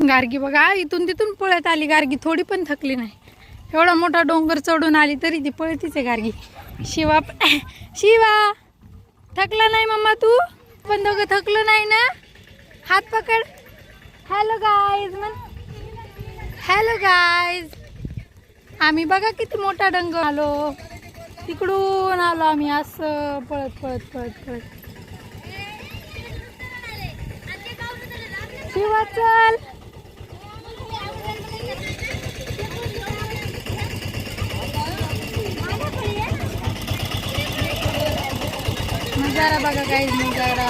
गार्गी बघा इथून तिथून पळत आली. गार्गी थोडी पण थकली नाही. एवढा मोठा डोंगर चढून आली तरी ती पळतीच आहे गार्गी. शिवा शिवा थकला नाही मम्मा तू पण? दोघं थकलो नाही ना? हात पकड. हॅलो गाईज म्हण. Hello guys. आम्ही बघा किती मोठा डोंगर आलो. तिकडून आलो आम्ही असं पळत पळत पळत पळत. शिवा चल. नजारा बघा गाईज, नजारा.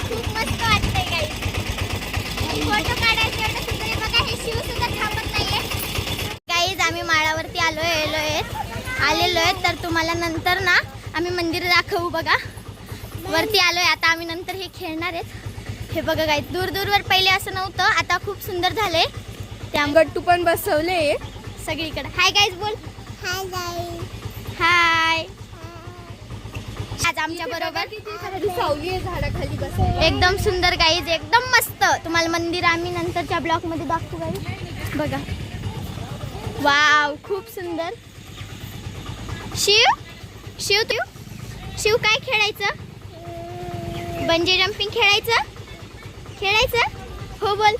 खूप मस्त वाटतंय गाईज. फोटो काढायचे एवढं सुंदर आहे बघा. हे शिव सुद्धा थांबत नाहीये. गाईज आम्ही माळावरती आलेलो आहेत. तर तुम्हाला नंतर ना आम्ही मंदिर दाखवू बघा. वरती आलोय आता आम्ही. नंतर हे खेळणार आहेत. हे बघा गाईज, दूर दूरवर पहिले असं नव्हतं, आता खूप सुंदर झालंय. त्या गट्टू पण बसवले सगळीकडे. हाय गाईज बोल. Hi guys. हाय. आज आमच्या बरोबर झाडाखाली बसले. एकदम सुंदर गाईज, एकदम मस्त. तुम्हाला मंदिर आम्ही नंतरच्या ब्लॉग मध्ये दाखवू गाईज. बघा वाव, खूप सुंदर. शिव शिव तू शिव काय खेळायचं? बंजी जंपिंग खेळायचं हो बोल.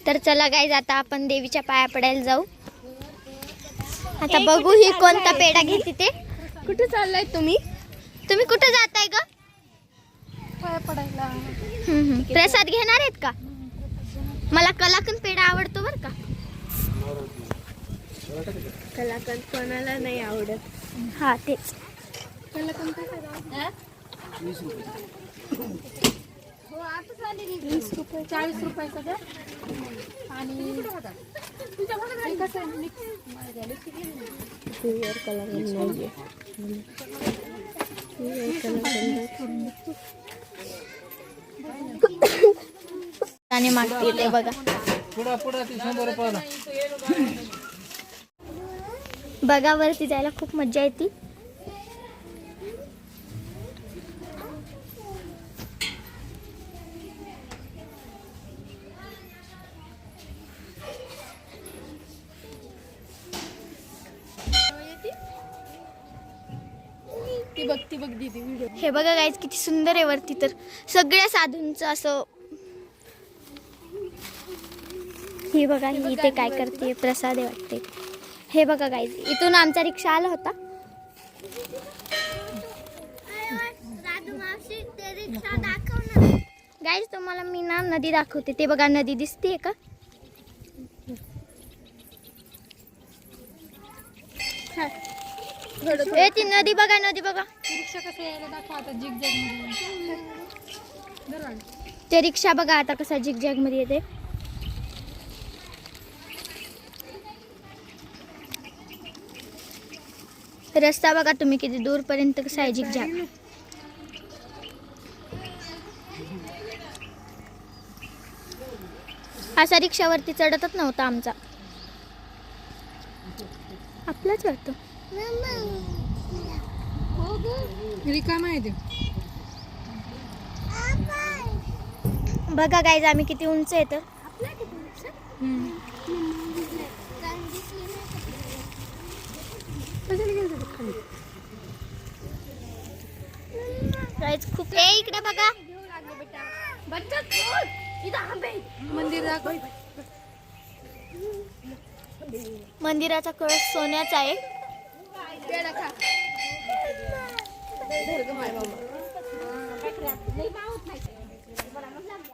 तर चला गाईज आता आपण देवीच्या पाया पडायला जाऊ. आता बघू ही कोणता पेढा घेते ते. कुठे चाललाय तुम्ही? तुम्ही कुठे जाताय ग? पाया पडायला. प्रसाद घेणार आहेत का? मला कलाकंद पेढा आवडतो बर का. कलाकंद कोणाला नाही आवडत. हा तेच. कलाकंद पेढा 20 रुपये 40 रुपये सगळं. आणि कसं आणि मागते ते बघा. बघा वरती जायला खूप मज्जा येते. ती बघ दीदी व्हिडिओ. हे बघा गाईज किती सुंदर आहे वरती. तर सगळ्या साधूंचं असं. हे बघा ही इथे काय करते, प्रसाद आहे वाटते. हे बघा गाईज इथून आमचा रिक्षा आला होता. गाईज तुम्हाला मी ना नदी दाखवते. ते बघा नदी दिसते का? ती नदी बघा, नदी बघा. रिक्षा कसं यायला दाखव आता. झिगझॅग मध्ये ते रिक्षा बघा आता कसा झिगझॅग मध्ये येते. रस्ता बघा तुम्ही किती दूर पर्यंत कसा आहे झिगझॅग. असा रिक्षावरती चढतच नव्हता आमचा. आपलाच वाटतं. रिकामा आहे ते. बघा गाईज आम्ही किती उंच आहे. तर गाईज खूप. इकडे बघा मंदिर दाखव. मंदिराचा कळस सोन्याचा आहे.